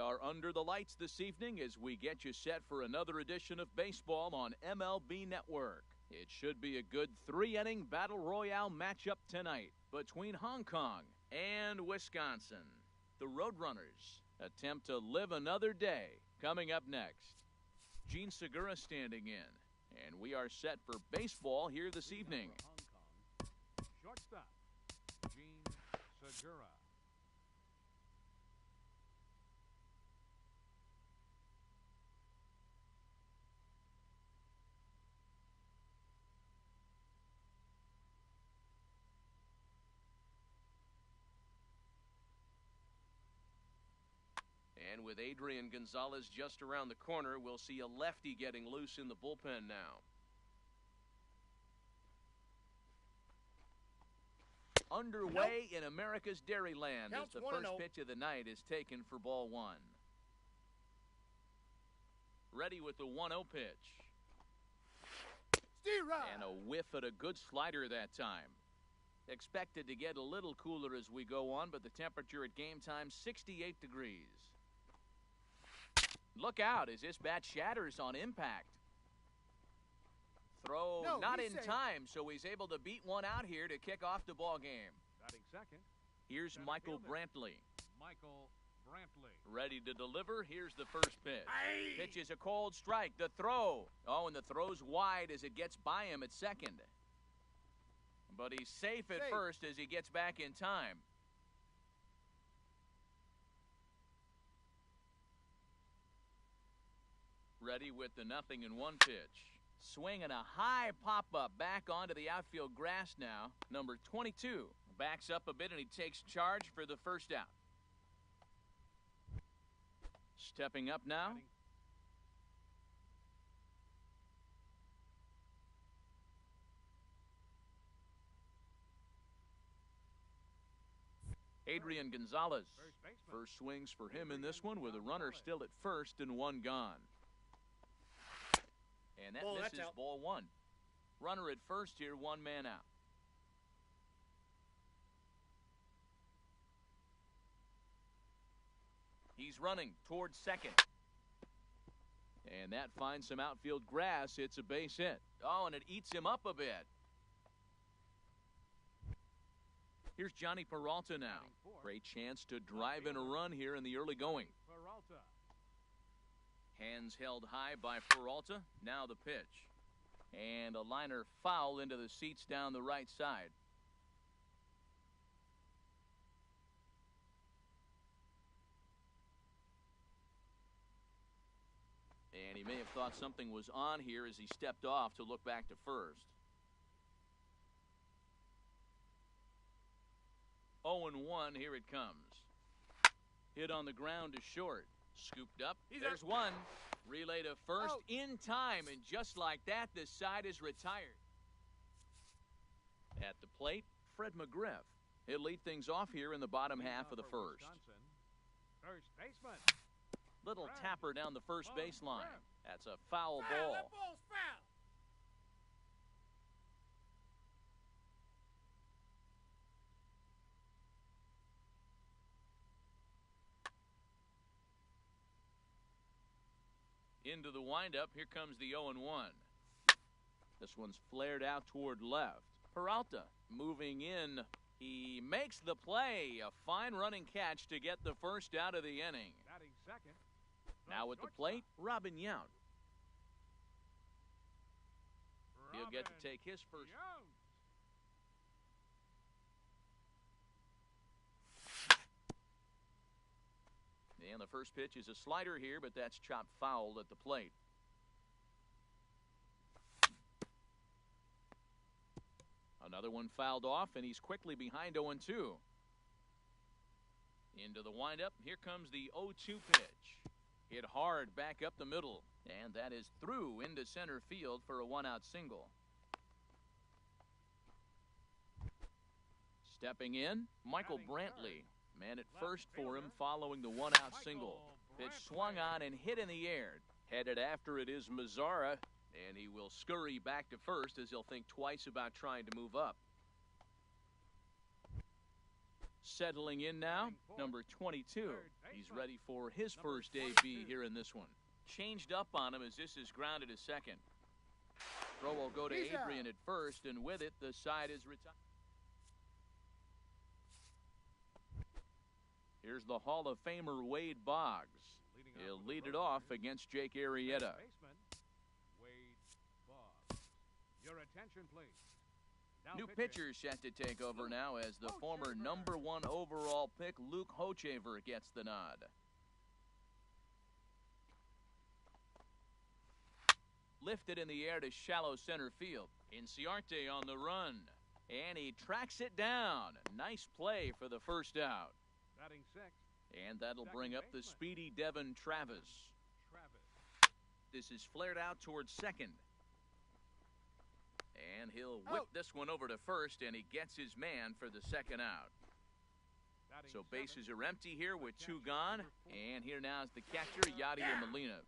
are under the lights this evening as we get you set for another edition of baseball on MLB Network. It should be a good three-inning battle royale matchup tonight between Hong Kong and Wisconsin. The Roadrunners attempt to live another day. Coming up next, Gene Segura standing in, and we are set for baseball here this evening. Hong Kong, shortstop, Gene Segura. And with Adrian Gonzalez just around the corner, we'll see a lefty getting loose in the bullpen now. Underway in America's Dairyland as the first pitch of the night is taken for ball one. Ready with the 1-0 pitch. And a whiff at a good slider that time. Expected to get a little cooler as we go on, but the temperature at game time, 68 degrees. Look out as this bat shatters on impact. Throw not in time, so he's able to beat one out here to kick off the ball game. Batting second. Here's Michael Brantley. Michael Brantley. Ready to deliver. Here's the first pitch. Pitch is a cold strike. The throw. Oh, and the throw's wide as it gets by him at second. But he's safe at first as he gets back in time. Ready with the 0-1 pitch. Swinging a high pop-up back onto the outfield grass now. Number 22 backs up a bit and he takes charge for the first out. Stepping up now. Adrian Gonzalez. First swings for him in this one with a runner still at first and one gone. And that misses ball one. Runner at first here, one man out. He's running towards second. And that finds some outfield grass. It's a base hit. Oh, and it eats him up a bit. Here's Johnny Peralta now. Great chance to drive in a run here in the early going. Peralta. Hands held high by Peralta. Now the pitch. And a liner foul into the seats down the right side. And he may have thought something was on here as he stepped off to look back to first. 0-1, here it comes. Hit on the ground to short. Scooped up. There's one. Relay to first in time, and just like that, this side is retired. At the plate, Fred McGriff. He'll lead things off here in the bottom half of the first. First baseman. Little tapper down the first baseline. That's a foul ball. That ball's foul. Into the windup. Here comes the 0-1. This one's flared out toward left. Peralta moving in. He makes the play. A fine running catch to get the first out of the inning. Batting second. Now at the plate, Robin Yount. He'll get to take his first. And the first pitch is a slider here, but that's chopped foul at the plate. Another one fouled off, and he's quickly behind 0-2. Into the windup. Here comes the 0-2 pitch. Hit hard back up the middle, and that is through into center field for a one-out single. Stepping in, Michael Brantley. Man at first for him following the one-out single. Pitch swung on and hit in the air. Headed after it is Mazzara, and he will scurry back to first as he'll think twice about trying to move up. Settling in now, Batting fourth, number 22. third He's baseman, ready for his number first 22. AB here in this one. Changed up on him as this is grounded to second. Throw will go to He's out. Adrian at first, and with it, the side is retired. Here's the Hall of Famer Wade Boggs. Leading He'll off with lead the it off Royals, against Jake third Arrieta. baseman, Wade Boggs. Your attention, please. Now New pitching, pitcher set to take over now as the Hochevar. former #1 overall pick Luke Hochevar gets the nod. Lifted in the air to shallow center field. Inciarte on the run. And he tracks it down. Nice play for the first out. batting sixth, And that'll bring up the baseman. speedy Devin Travis. Travis. This is flared out towards second. And he'll whip this one over to first, and he gets his man for the second out. Batting So seventh, bases are empty here with two catcher, gone. number 4. And here now is the catcher, Yadier Molina.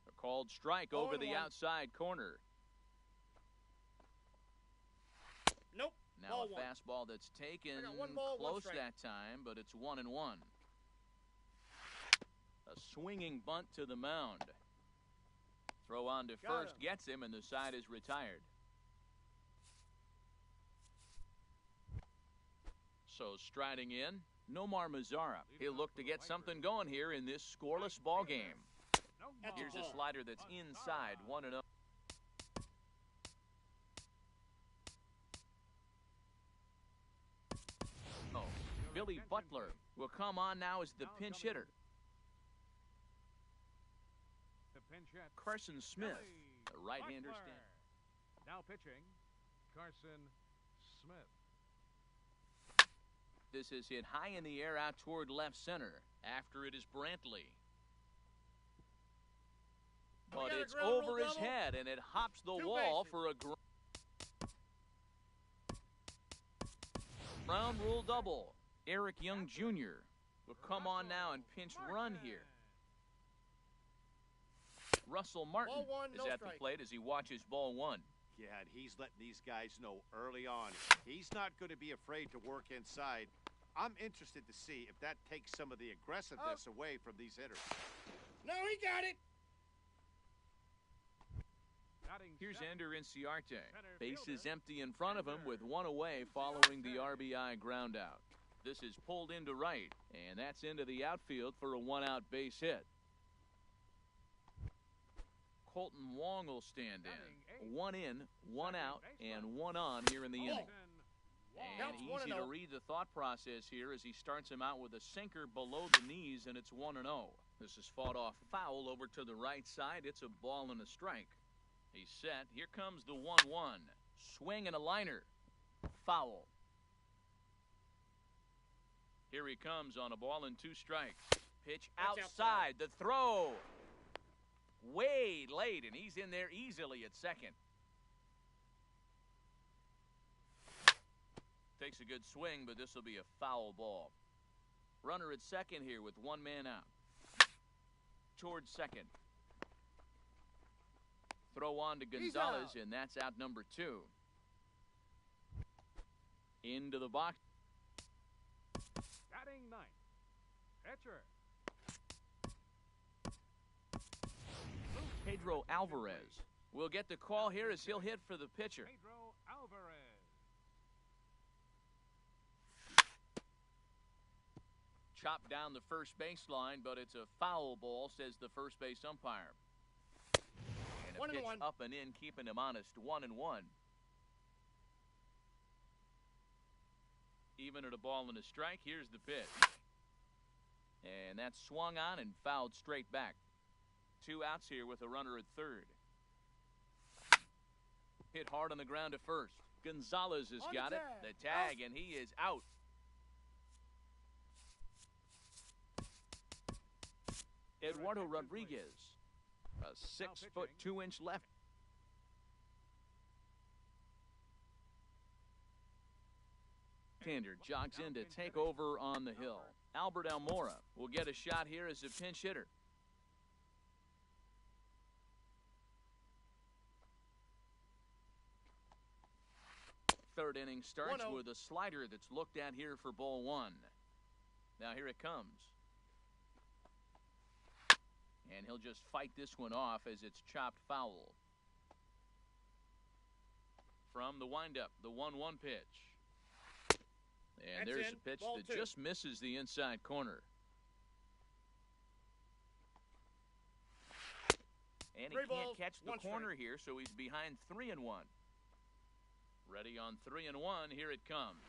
A called strike over the 0-1. outside corner. Nope. Now Ball a one. fastball that's taken I got one ball, one close strike. that time, but it's 1-1. A swinging bunt to the mound. Throw on to Got first, him. gets him, and the side is retired. So striding in, Nomar Mazara. He'll look to get something going here in this scoreless ball game. No At the Here's a ball. slider that's inside, 1-0. Oh, Billy Butler will come on now as the pinch hitter. The pinch hit. Carson Smith, Billy the right-hander Butler. stand. Now pitching, Carson Smith. This is hit high in the air out toward left center. After it is Brantley. But got a it's ground rule over his double. head, and it hops the Two wall bases. for a ground rule double. Eric Young Jr. will come on now and pinch run here. Russell Martin Ball one, is no at the strike. plate as he watches ball one. Yeah, and he's letting these guys know early on he's not going to be afraid to work inside. I'm interested to see if that takes some of the aggressiveness away from these hitters. No, he got it. Batting Here's seventh, Ender Inciarte. Center Base is fielder, empty in front of him with one away Inciarte. following the RBI ground out. This is pulled into right, and that's into the outfield for a one-out base hit. Colton Wong will stand Batting in. eighth. One in, one Second out, baseman. and one on here in the inning. Colton Wong. And Counts easy 1-0. to read the thought process here as he starts him out with a sinker below the knees, and it's 1-0. This is fought off foul over to the right side. It's a ball and a strike. He's set. Here comes the 1-1. Swing and a liner. Foul. Here he comes on a ball and 2 strikes. Pitch That's outside. The throw. Way late, and he's in there easily at second. Takes a good swing, but this will be a foul ball. Runner at second here with one man out. Towards second. Throw on to He's Gonzalez, out. and that's out number 2. Into the box. Batting ninth, pitcher. Pedro Alvarez will get the call here as he'll hit for the pitcher. Pedro Alvarez. Chopped down the first baseline, but it's a foul ball, says the first base umpire. And a 1-1. pitch up and in, keeping him honest, 1-1. Even at a ball and a strike, here's the pitch. And that's swung on and fouled straight back. 2 outs here with a runner at third. Hit hard on the ground at first. Gonzalez has On got the it. tag. The tag, and he is out. Eduardo attention, Rodriguez, a 6-foot 2-inch left. Hander jogs in to take over on the hill. Albert Almora will get a shot here as a pinch hitter. third inning starts 1-0. with a slider that's looked at here for ball one. Now here it comes. And he'll just fight this one off as it's chopped foul. From the windup, the 1-1 pitch. And That's there's in. a pitch Ball that two. just misses the inside corner. And he Three can't balls, catch the one strike. corner here, so he's behind 3-1. Ready on 3-1, here it comes.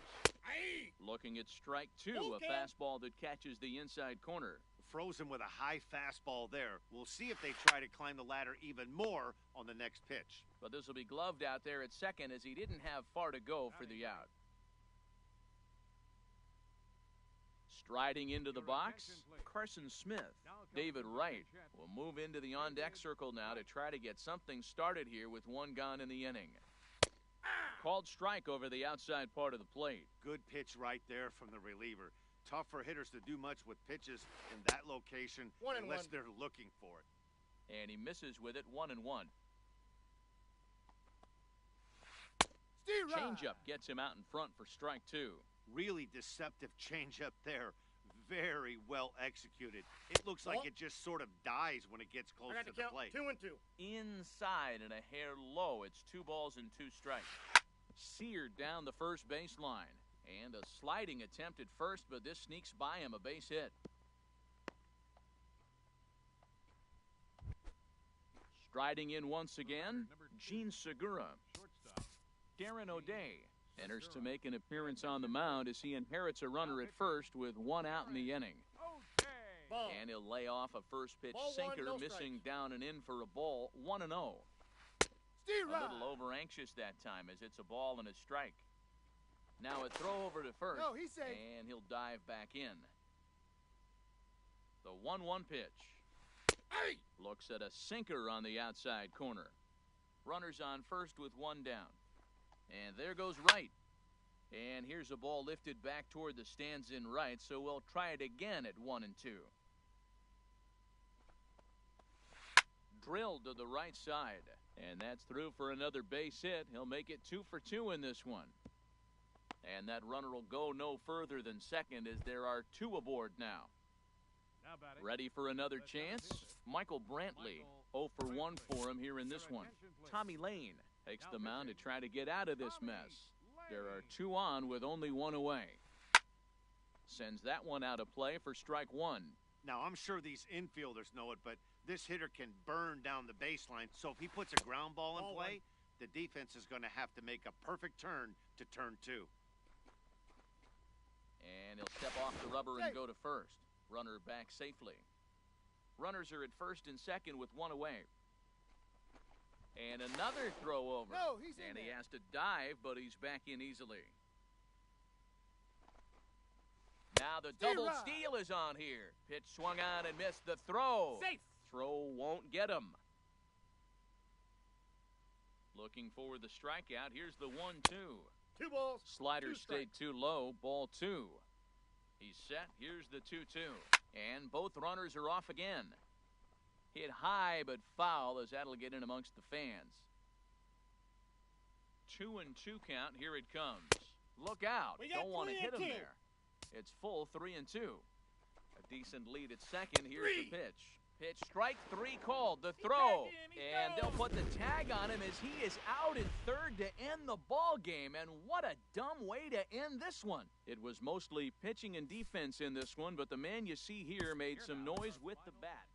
Aye. Looking at strike two, Okay. a fastball that catches the inside corner. Frozen with a high fastball there. We'll see if they try to climb the ladder even more on the next pitch. But this will be gloved out there at second as he didn't have far to go for the out. Striding into the box, Carson Smith. David Wright will move into the on-deck circle now to try to get something started here with one gone in the inning. Called strike over the outside part of the plate. Good pitch right there from the reliever. Tough for hitters to do much with pitches in that location 1-1. unless they're looking for it. And he misses with it, 1-1. Changeup gets him out in front for strike two. Really deceptive changeup there. Very well executed. It looks like Ball. it just sort of dies when it gets close I got to to the count. plate. 2-2. Inside and a hair low. It's 2 balls and 2 strikes. Seared down the first baseline. And a sliding attempt at first, but this sneaks by him, a base hit. Striding in once again, Gene Segura. Darren O'Day enters to make an appearance on the mound as he inherits a runner at first with 1 out in the inning. Ball. And he'll lay off a first pitch Ball one, sinker, no missing strikes. down and in for a ball, 1-0. A little over anxious that time as it's a ball and a strike. Now a throw over to first, No, he's safe. and he'll dive back in. The 1-1 pitch. Aye. Looks at a sinker on the outside corner. Runners on first with 1 down. And there goes right. And here's a ball lifted back toward the stands in right, so we'll try it again at 1-2. Drilled to the right side. And that's through for another base hit. He'll make it 2 for 2 in this one. And that runner will go no further than second as there are 2 aboard now. Now batting. Ready for another chance? Michael Brantley. 0 for 1 for him here in this one. Tommy Lane takes the mound to try to get out of this mess. There are 2 on with only 1 away. Sends that one out of play for strike 1. Now, I'm sure these infielders know it, but this hitter can burn down the baseline. So if he puts a ground ball in Ball play, the defense is going to have to make a perfect turn to turn 2. And he'll step off the rubber and go to first. Runner back safely. Runners are at first and second with 1 away. And another throw over. No, he's in and he there. has to dive, but he's back in easily. Now the double Zero. steal is on here. Pitch swung on and missed the throw. Safe. Throw won't get him. Looking for the strikeout. Here's the 1-2. 2 balls. Slider 2 stayed strikes. too low. Ball 2. He's set. Here's the 2-2. And both runners are off again. Hit high but foul as that'll get in amongst the fans. 2-2 count. Here it comes. Look out. We got Don't want to 3 hit and him 2. there. It's full 3-2. A decent lead at second. Here's 3. the pitch. Pitch strike 3 called. The He throw. tagged him. He And they'll throws. put the tag on him as he is out in third to end the ball game. And what a dumb way to end this one. It was mostly pitching and defense in this one, but the man you see here made some noise with the bat.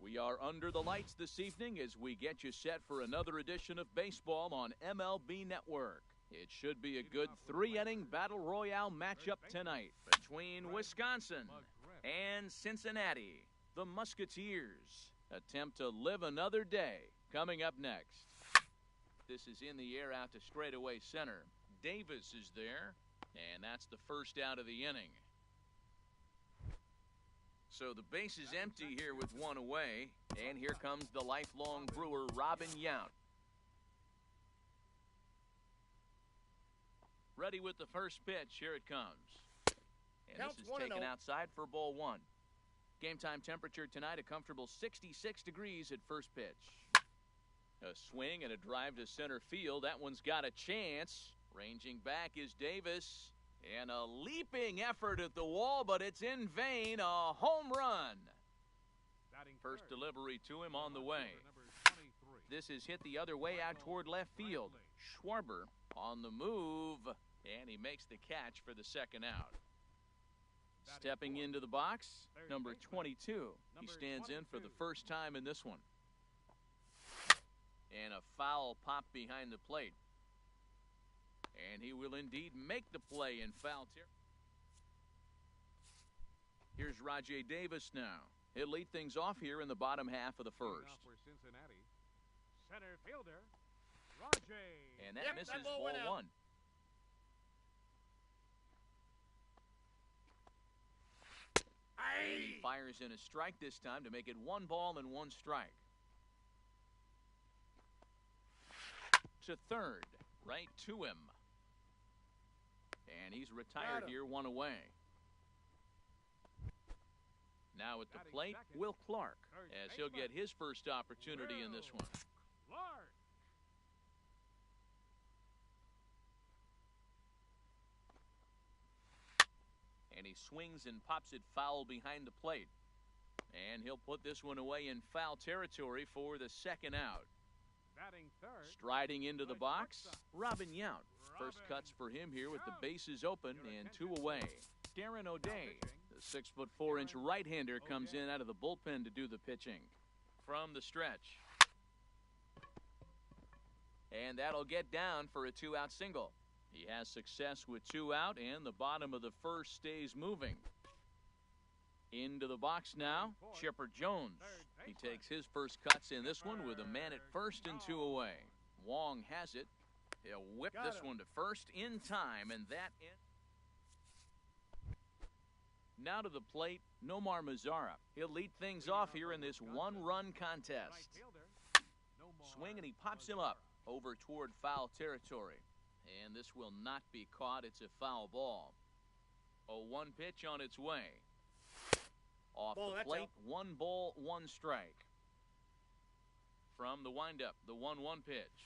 We are under the lights this evening as we get you set for another edition of baseball on MLB Network. It should be a good three-inning battle royale matchup tonight between Wisconsin and Cincinnati. The Musketeers attempt to live another day. Coming up next. This is in the air out to straightaway center. Davis is there, and that's the first out of the inning. So the base is empty here with one away, and here comes the lifelong Brewer, Robin Yount. Ready with the first pitch. Here it comes. And this is taken outside for ball one. Game time temperature tonight, a comfortable 66 degrees at first pitch. A swing and a drive to center field. That one's got a chance. Ranging back is Davis. And a leaping effort at the wall, but it's in vain. A home run. First delivery to him on the way. This is hit the other way out toward left field. Schwarber on the move, and he makes the catch for the second out. Stepping into the box, number 22. He stands in for the first time in this one. And a foul pop behind the plate. And he will indeed make the play in foul territory. Here's Rajay Davis now. He'll lead things off here in the bottom half of the first. For Cincinnati, center fielder, Rajay. And that misses ball one. He fires in a strike this time to make it 1 ball and 1 strike. To third, right to him. And he's retired here, 1 away. Now at the plate, Will Clark, as he'll get his first opportunity in this one. Clark. And he swings and pops it foul behind the plate. And he'll put this one away in foul territory for the second out. Batting third. Striding into the box, Robin Yount. First cuts for him here with the bases open and 2 away. Darren O'Day, the 6'4" right-hander, comes in out of the bullpen to do the pitching. From the stretch. And that'll get down for a 2-out single. He has success with 2 out, and the bottom of the first stays moving. Into the box now, Chipper Jones. He takes his first cuts in this one with a man at first and 2 away. Wong has it. He'll whip this one to first in time, and that in. Now to the plate, Nomar Mazara. He'll lead things off here in this 1-run contest. Swing, and he pops him up over toward foul territory. And this will not be caught. It's a foul ball. A 1 pitch on its way. Off the plate, 1 ball, 1 strike. From the windup, the 1-1 pitch.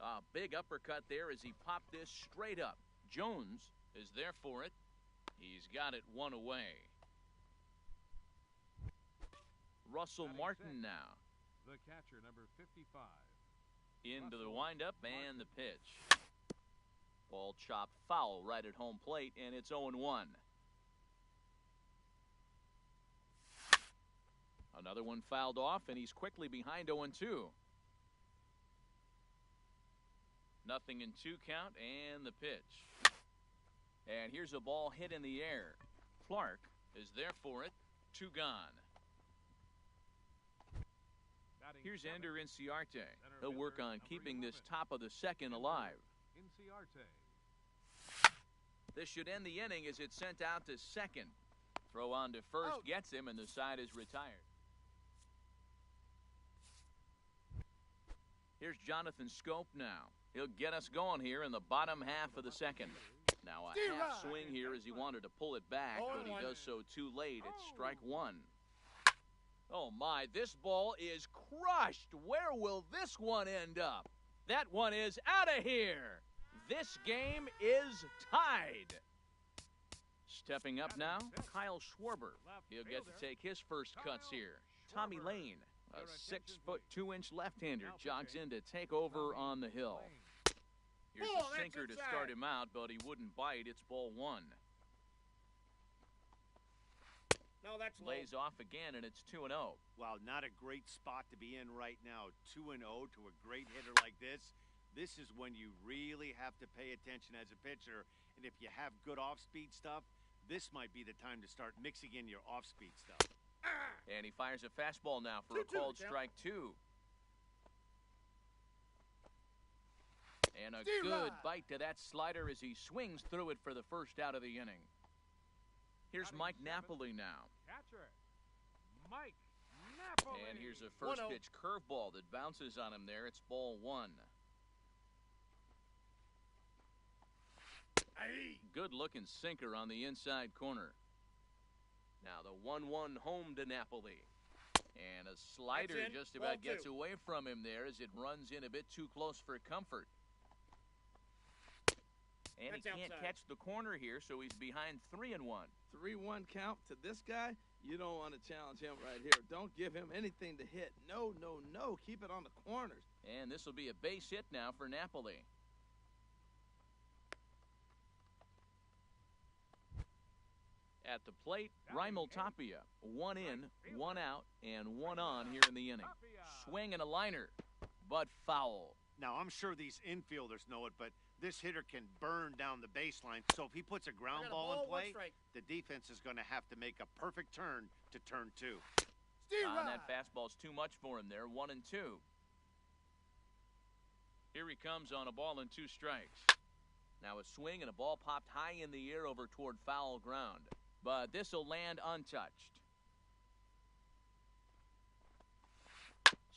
A big uppercut there as he popped this straight up. Jones is there for it. He's got it 1 away. Russell Martin now. The catcher, number 55. Into the windup and the pitch. Ball chopped foul right at home plate, and it's 0-1. Another one fouled off, and he's quickly behind 0-2. Nothing in 2 count, and the pitch. And here's a ball hit in the air. Clark is there for it. 2 gone. Here's Ender Inciarte. He'll work on keeping this top of the second alive. Inciarte. This should end the inning as it's sent out to second. Throw on to first gets him, and the side is retired. Here's Jonathan Scope now. He'll get us going here in the bottom half of the second. Now a half swing here as he wanted to pull it back, but he does so too late. It's strike 1. Oh, my, this ball is crushed. Where will this one end up? That one is out of here. This game is tied. Stepping up now, Kyle Schwarber. He'll get to take his first cuts here. Tommy Lane, a 6'2" left-hander, jogs in to take over on the hill. Here's a sinker to start him out, but he wouldn't bite. It's ball one. No, that's Lays off again, and it's 2-0. Well, not a great spot to be in right now. 2-0 to a great hitter like this. This is when you really have to pay attention as a pitcher. And if you have good off-speed stuff, this might be the time to start mixing in your off-speed stuff. And he fires a fastball now for a called strike two. And a good bite to that slider as he swings through it for the first out of the inning. Here's Mike Napoli now. Catcher, Mike Napoli. And here's a first pitch curveball that bounces on him there. It's ball one. Good looking sinker on the inside corner. Now the 1-1 home to Napoli. And a slider just about gets away from him there as it runs in a bit too close for comfort. And he can't catch the corner here, so he's behind 3-1. 3-1 count to this guy. You don't want to challenge him right here. Don't give him anything to hit. No, no, no. Keep it on the corners. And this will be a base hit now for Napoli. At the plate, Raimel Tapia. 1 in, 1 out, and 1 on here in the inning. Swing and a liner, but foul. Now, I'm sure these infielders know it, but this hitter can burn down the baseline. So if he puts a ground ball in play, the defense is going to have to make a perfect turn to turn two. That fastball's too much for him there. 1-2. Here he comes on a ball and 2 strikes. Now a swing and a ball popped high in the air over toward foul ground. But this will land untouched.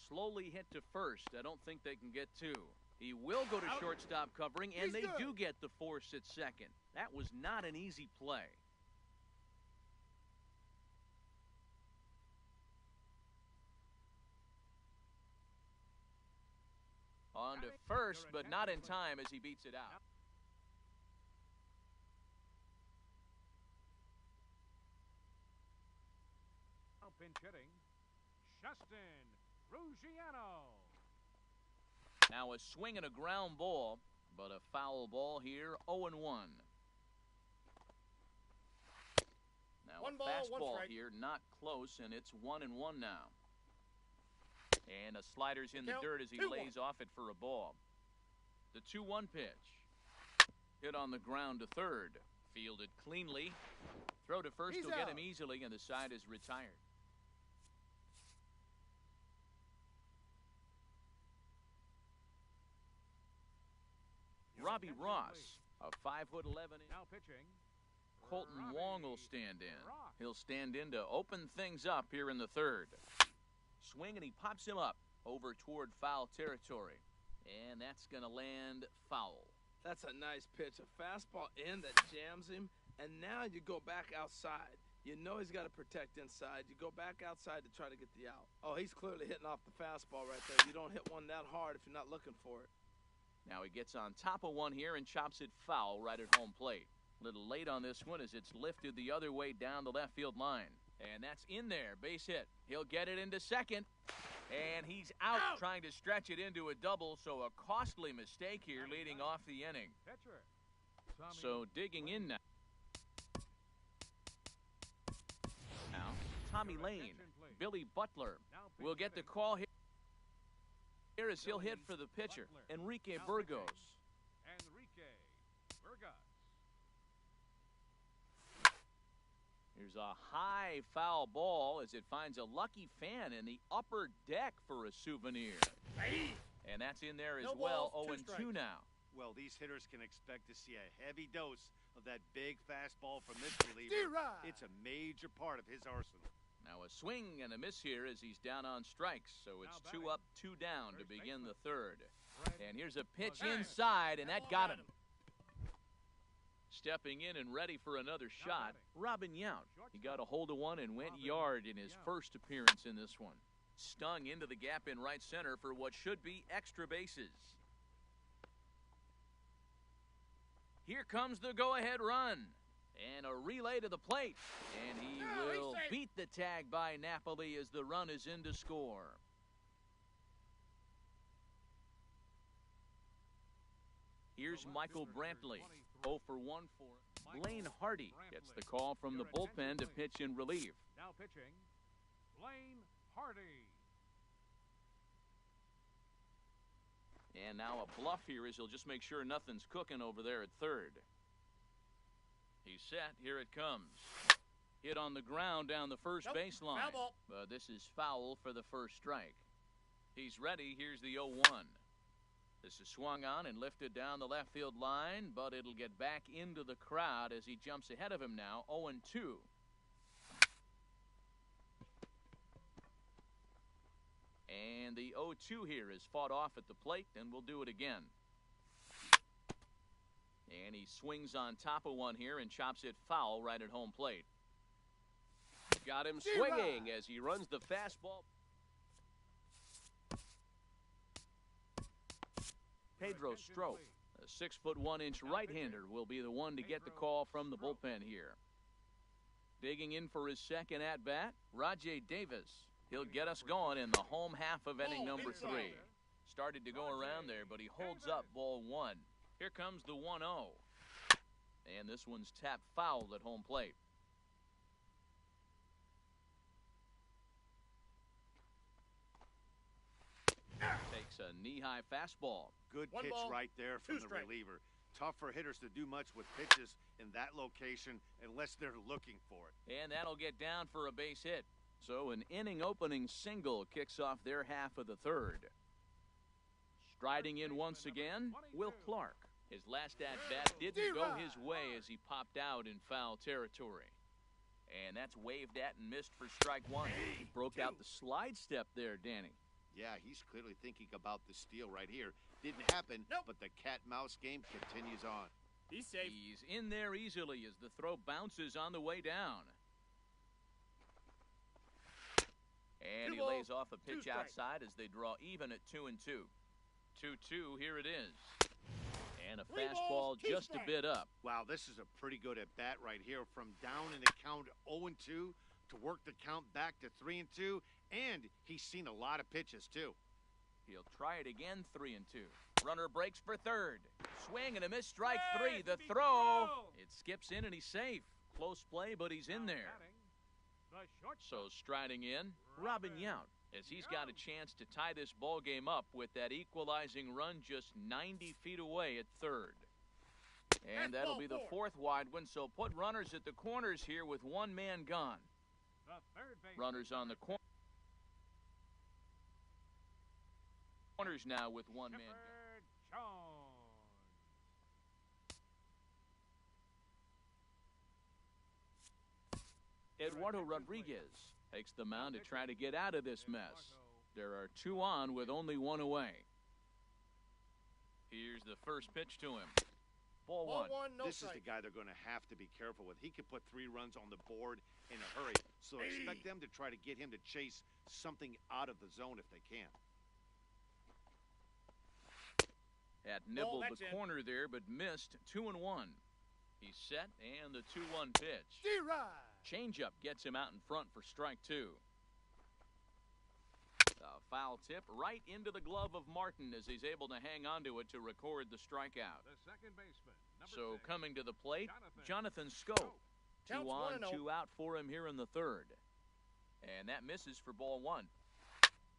Slowly hit to first. I don't think they can get 2. He will go to shortstop covering, and they do get the force at second. That was not an easy play. On to first, but not in time as he beats it out. Pinch hitting, Justin Ruggiano. Now a swing and a ground ball, but a foul ball here, 0-1. Now a fastball here, not close, and it's 1-1 now. And a slider's in the dirt as he lays off it for a ball. The 2-1 pitch. Hit on the ground to third. Fielded cleanly. Throw to first will get him easily, and the side is retired. Robbie Ross, a 5'11". Now pitching. Colton Wong will stand in. He'll stand in to open things up here in the third. Swing, and he pops him up over toward foul territory. And that's going to land foul. That's a nice pitch. A fastball in that jams him. And now you go back outside. You know he's got to protect inside. You go back outside to try to get the out. Oh, he's clearly hitting off the fastball right there. You don't hit one that hard if you're not looking for it. Now he gets on top of one here and chops it foul right at home plate. A little late on this one as it's lifted the other way down the left field line. And that's in there, base hit. He'll get it into second. And he's out trying to stretch it into a double, so a costly mistake here leading off the inning. So digging in now. Now, Tommy Lane, Billy Butler will get the call here. Here is he'll hit for the pitcher, Enrique Burgos. Here's a high foul ball as it finds a lucky fan in the upper deck for a souvenir. And that's in there as well, 0-2 now. Well, these hitters can expect to see a heavy dose of that big fastball from this reliever. It's a major part of his arsenal. Now a swing and a miss here as he's down on strikes. So it's 2 up, 2 down to begin the third. And here's a pitch inside, and that got him. Stepping in and ready for another shot, batting. Robin Yount. He got a hold of one and went Robin yard in his Yount. first appearance in this one. Stung into the gap in right center for what should be extra bases. Here comes the go-ahead run. And a relay to the plate. And he will beat the tag by Napoli as the run is in to score. Here's Michael Brantley. 0 for 1 for Blaine Hardy. Gets the call from the bullpen to pitch in relief. Now pitching, Blaine Hardy. And now a bluff here as he'll just make sure nothing's cooking over there at third. He's set. Here it comes. Hit on the ground down the first baseline. Foul ball. But this is foul for the first strike. He's ready. Here's the 0-1. This is swung on and lifted down the left field line, but it'll get back into the crowd as he jumps ahead of him now, 0-2. And the 0-2 here is fought off at the plate, and we'll do it again. And he swings on top of one here and chops it foul right at home plate. Got him swinging as he runs the fastball. Pedro Strop, a 6'1" right-hander, will be the one to get the call from the bullpen here. Digging in for his second at-bat, Rajay Davis. He'll get us going in the home half of inning number 3. Started to go around there, but he holds up ball 1. Here comes the 1-0. And this one's tapped foul at home plate. Takes a knee-high fastball. Good One pitch ball, right there from 2 the strikes. reliever. Tough for hitters to do much with pitches in that location unless they're looking for it. And that'll get down for a base hit. So an inning-opening single kicks off their half of the third. Striding in once again, Will Clark. His last at-bat didn't go his way as he popped out in foul territory. And that's waved at and missed for strike 1. He broke out the slide step there, Danny. Yeah, he's clearly thinking about the steal right here. Didn't happen, but the cat-mouse game continues on. He's safe. He's in there easily as the throw bounces on the way down. And he lays off a pitch outside as they draw even at 2-2. 2-2, here it is. And a fastball just a bit up. Wow, this is a pretty good at-bat right here. From down in the count 0-2 to work the count back to 3-2. And he's seen a lot of pitches, too. He'll try it again, 3-2. Runner breaks for third. Swing and a miss, strike 3. The throw. It skips in and he's safe. Close play, but he's in there. So striding in, Robin Yount, as he's got a chance to tie this ball game up with that equalizing run just 90 feet away at third. And that'll be the 4th wide one, so put runners at the corners here with one man gone. Runners on the corners now with one man gone. Eduardo Rodriguez takes the mound to try to get out of this mess. There are 2 on with only 1 away. Here's the first pitch to him. Ball 1. This is the guy they're going to have to be careful with. He could put 3 runs on the board in a hurry, so expect them to try to get him to chase something out of the zone if they can. Had nibbled the corner there, but missed. 2-1. He's set, and the 2-1 pitch. Changeup gets him out in front for strike 2. A foul tip right into the glove of Martin as he's able to hang onto it to record the strikeout. The second baseman, So coming to the plate, Jonathan Scope. 2 on, 2 out for him here in the third. And that misses for ball 1.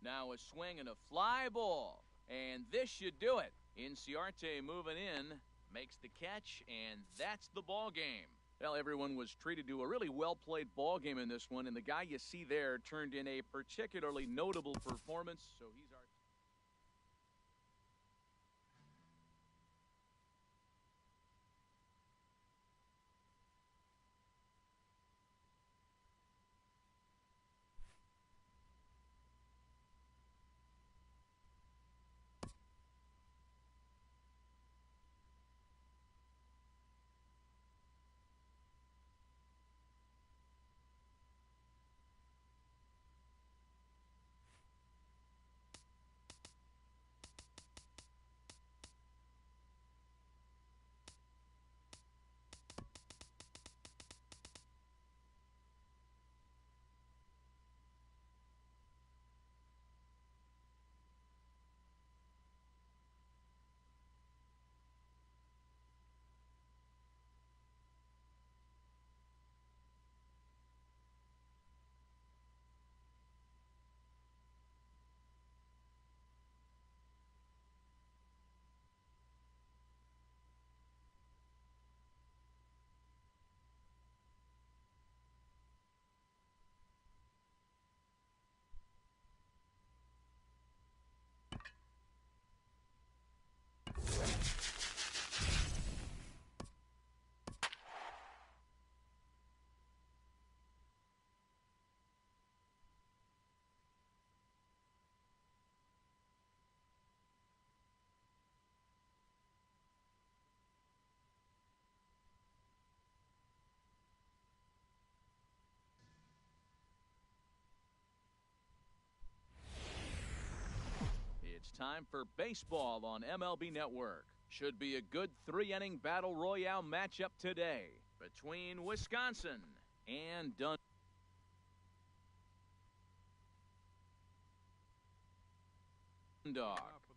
Now a swing and a fly ball. And this should do it. Inciarte moving in, makes the catch, and that's the ball game. Well, everyone was treated to a really well-played ball game in this one, and the guy you see there turned in a particularly notable performance, so he's our time for baseball on MLB Network. Should be a good three-inning battle royale matchup today between Wisconsin and Dundalk.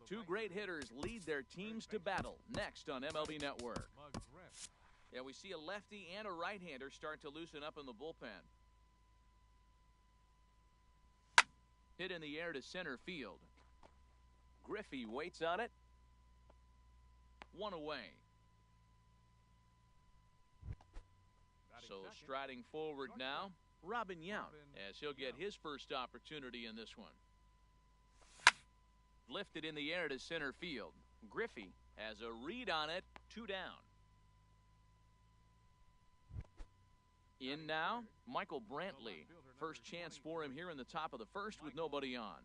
Two great hitters lead their teams to battle next on MLB Network. Yeah, we see a lefty and a right-hander start to loosen up in the bullpen. Hit in the air to center field. Griffey waits on it. One away. So striding forward now, Robin Yount, as he'll get his first opportunity in this one. Lifted in the air to center field. Griffey has a read on it. 2 down. In now, Michael Brantley. First chance for him here in the top of the first with nobody on.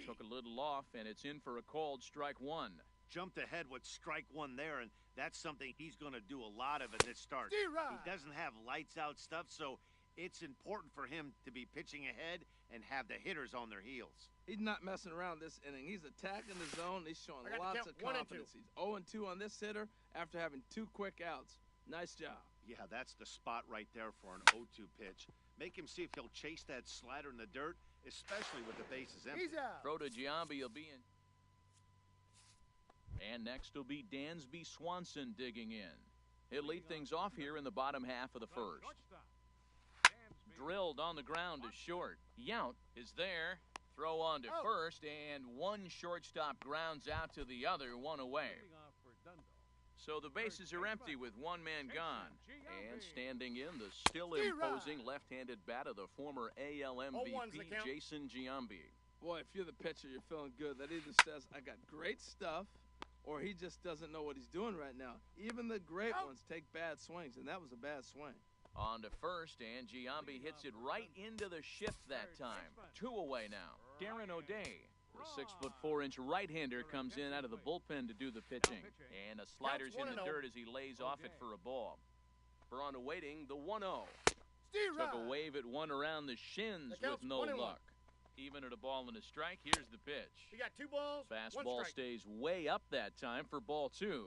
Took a little off, and it's in for a called strike one. Jumped ahead with strike one there, and that's something he's going to do a lot of in this start. He doesn't have lights-out stuff, so it's important for him to be pitching ahead and have the hitters on their heels. He's not messing around this inning. He's attacking the zone. He's showing lots of confidence. He's 0-2 on this hitter after having 2 quick outs. Nice job. Yeah, that's the spot right there for an 0-2 pitch. Make him see if he'll chase that slider in the dirt, especially with the bases empty. He's out. Throw to Giambi will be in. And next will be Dansby Swanson digging in. He'll lead things off here in the bottom half of the first. Drilled on the ground to short. Yount is there. Throw on to first, and one shortstop grounds out to the other, 1 away. So the bases are empty with 1 man gone. And standing in, the still imposing left-handed bat of the former AL MVP, Jason Giambi. Boy, if you're the pitcher, you're feeling good. That either says, I got great stuff, or he just doesn't know what he's doing right now. Even the great ones take bad swings, and that was a bad swing. On to first, and Giambi hits it right into the shift that time. 2 away now. Darren O'Day, the 6'4" right-hander, comes in out of the bullpen to do the pitching. And a slider's in the dirt as he lays off it for a ball. Braun awaiting the 1-0. Took a wave at one around the shins with no luck. Even at a ball and a strike, here's the pitch. You got 2 balls, Fastball stays way up that time for ball 2.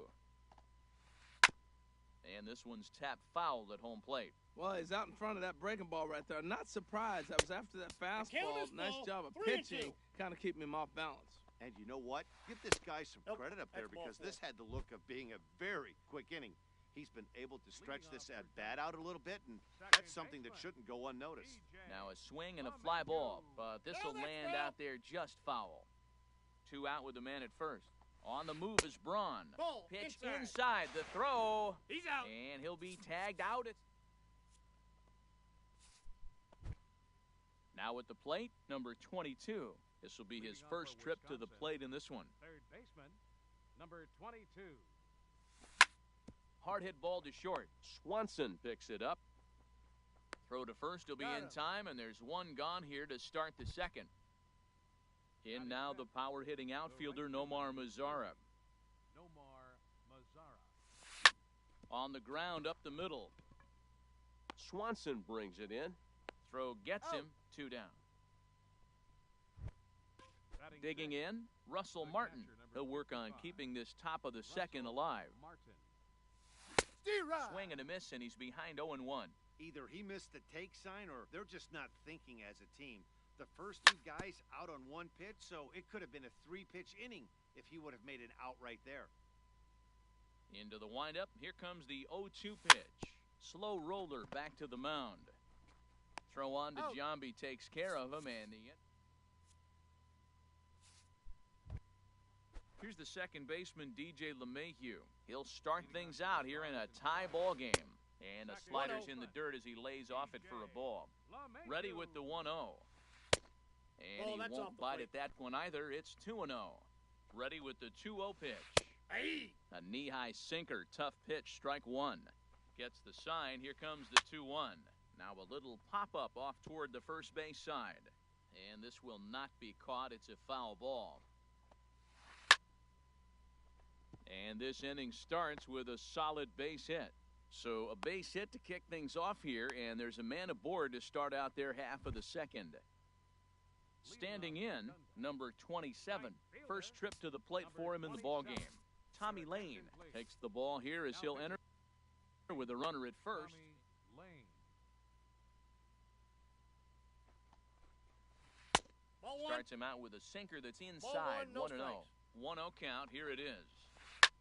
And this one's tapped foul at home plate. Well, he's out in front of that breaking ball right there. Not surprised. That was after that fastball. Nice job of pitching. Kind of keeping him off balance. And you know what? Give this guy some credit up there because this had the look of being a very quick inning. He's been able to stretch this at bat out a little bit, and that's something that shouldn't go unnoticed. Now a swing and a fly ball, but this will land out there just foul. 2 out with the man at first. On the move is Braun. Pitch inside the throw. He's out. And he'll be tagged out. Now at the plate, number 22. This will be his first trip to the plate in this one. Third baseman, number 22. Hard hit ball to short. Swanson picks it up. Throw to first will be in time, and there's 1 gone here to start the second. In now the power-hitting outfielder, Nomar Mazara. On the ground up the middle. Swanson brings it in. Throw gets him. 2 down. Digging in, Russell Martin. He'll work on keeping this top of the second alive. Swing and a miss, and he's behind 0-1. Either he missed the take sign or they're just not thinking as a team. The first 2 guys out on 1 pitch, so it could have been a 3-pitch inning if he would have made it out right there. Into the windup, here comes the 0-2 pitch. Slow roller back to the mound. Throw on to Giambi takes care of him, and here's the second baseman, DJ LeMahieu. He'll start things out here in a tie ball game. And a slider's in the dirt as he lays off it for a ball. Ready with the 1-0. And he won't bite at that one either. It's 2-0. Ready with the 2-0 pitch. A knee-high sinker, tough pitch, strike 1. Gets the sign. Here comes the 2-1. Now a little pop-up off toward the first base side. And this will not be caught. It's a foul ball. And this inning starts with a solid base hit. So a base hit to kick things off here, and there's a man aboard to start out their half of the second. Standing in, number 27. First trip to the plate for him in the ballgame. Tommy Lane takes the ball here as he'll enter with a runner at first. Starts him out with a sinker that's inside. 1-0. 1-0 count. Here it is.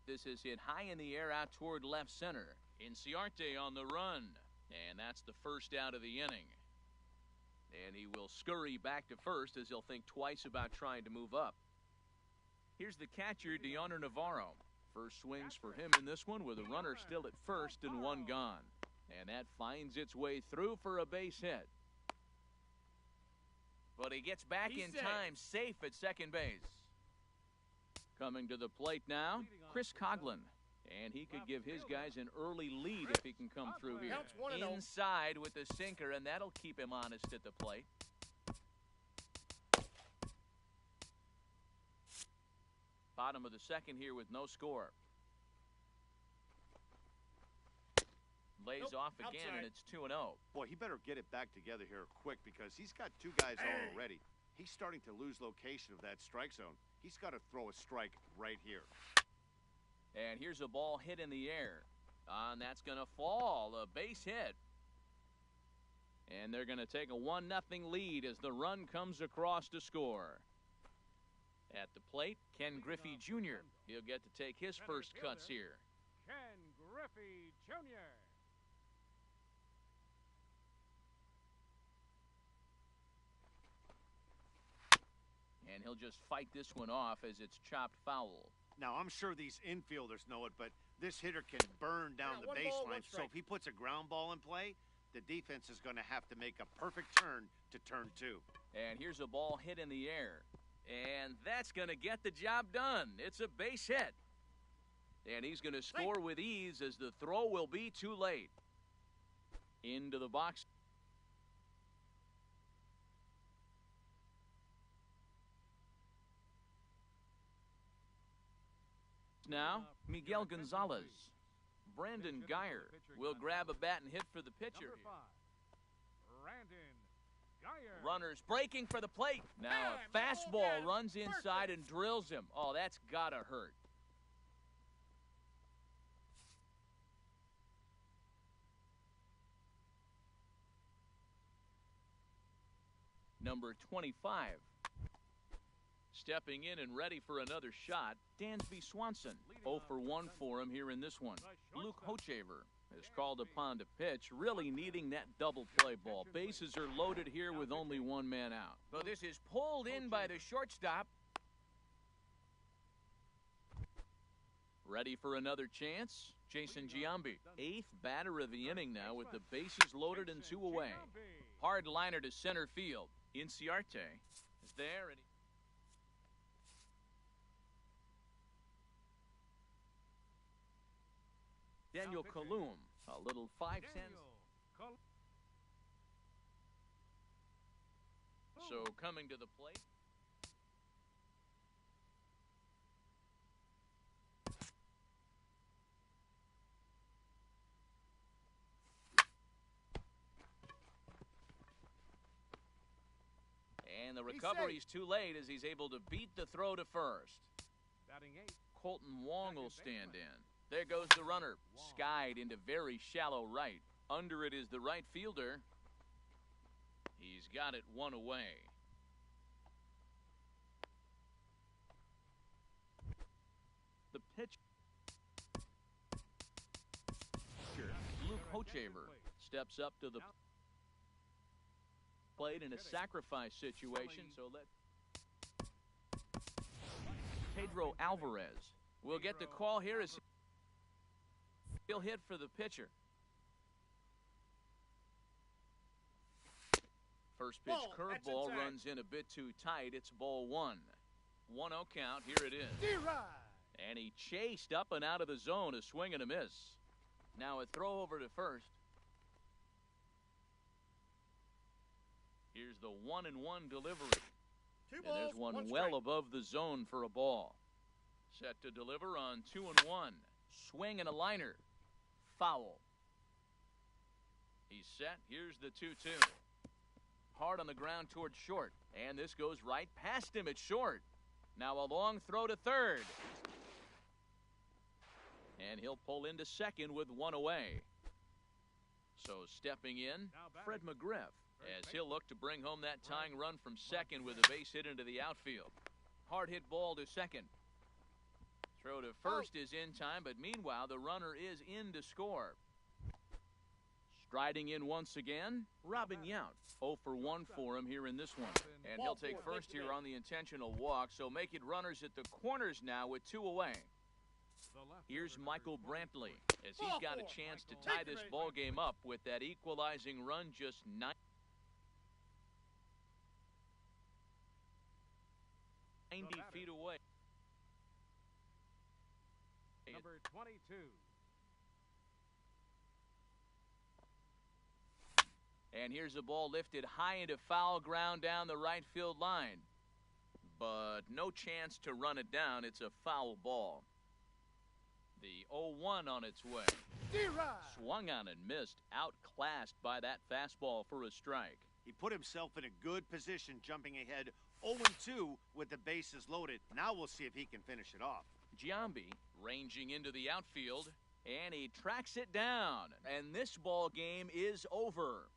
This is hit high in the air out toward left center. Inciarte on the run. And that's the first out of the inning. And he will scurry back to first as he'll think twice about trying to move up. Here's the catcher, Deoner Navarro. First swings for him in this one with a runner still at first and one gone. And that finds its way through for a base hit. But he gets back in time, safe at second base. Coming to the plate now, Chris Coughlin. And he could give his guys an early lead if he can come through here. Inside with the sinker, and that'll keep him honest at the plate. Bottom of the second here with no score. Lays off again, and it's 2-0. Boy, he better get it back together here quick because he's got two guys out already. He's starting to lose location of that strike zone. He's got to throw a strike right here. And here's a ball hit in the air. And that's going to fall. A base hit. And they're going to take a 1-0 lead as the run comes across to score. At the plate, Ken Griffey Jr. He'll get to take his first cuts here. Ken Griffey Jr. And he'll just fight this one off as it's chopped foul. Now, I'm sure these infielders know it, but this hitter can burn down the baseline. So if he puts a ground ball in play, the defense is going to have to make a perfect turn to turn two. And here's a ball hit in the air. And that's going to get the job done. It's a base hit. And he's going to score with ease as the throw will be too late. Into the box. Now, Miguel Gonzalez. Brandon Geyer will grab a bat and hit for the pitcher. Brandon Geyer. Runners breaking for the plate. Now a fastball runs inside and drills him. Oh, that's gotta hurt. Number 25. Stepping in and ready for another shot, Dansby Swanson. 0 for 1 for him here in this one. Luke Hochevar is called upon to pitch, really needing that double play ball. Bases are loaded here with only one man out. So this is pulled in by the shortstop. Ready for another chance? Jason Giambi, 8th batter of the inning now with the bases loaded and 2 away. Hard liner to center field. Inciarte is there, and Daniel Kalum, a little 5 cents. So coming to the plate. And the recovery's too late as he's able to beat the throw to first. Colton Wong will stand in. There goes the runner, skied into very shallow right. Under it is the right fielder. He's got it 1 away. The pitch. Luke Hochevar steps up to the plate in a sacrifice situation. So let Pedro Alvarez will get the call here as he'll hit for the pitcher. First pitch curveball runs in a bit too tight. It's ball 1. 1-0 count. Here it is. And he chased up and out of the zone, a swing and a miss. Now a throw over to first. Here's the 1-1 delivery. And there's one well above the zone for a ball. Set to deliver on 2-1. Swing and a liner. Foul. He's set. Here's the 2-2. Hard on the ground towards short. And this goes right past him. It's short. Now a long throw to third. And he'll pull into second with one away. So stepping in, Fred McGriff, as he'll look to bring home that tying run from second with a base hit into the outfield. Hard hit ball to second. Throw to first is in time, but meanwhile the runner is in to score. Striding in once again, Robin Yount. 0 for 1 for him here in this one. And he'll take first here on the intentional walk, so make it runners at the corners now with 2 away. Here's Michael Brantley, as he's got a chance to tie this ball game up with that equalizing run just 90 feet away. Number 22. And here's a ball lifted high into foul ground down the right field line. But no chance to run it down. It's a foul ball. The 0-1 on its way. Swung on and missed. Outclassed by that fastball for a strike. He put himself in a good position, jumping ahead 0-2 with the bases loaded. Now we'll see if he can finish it off. Giambi ranging into the outfield, and he tracks it down. And this ball game is over.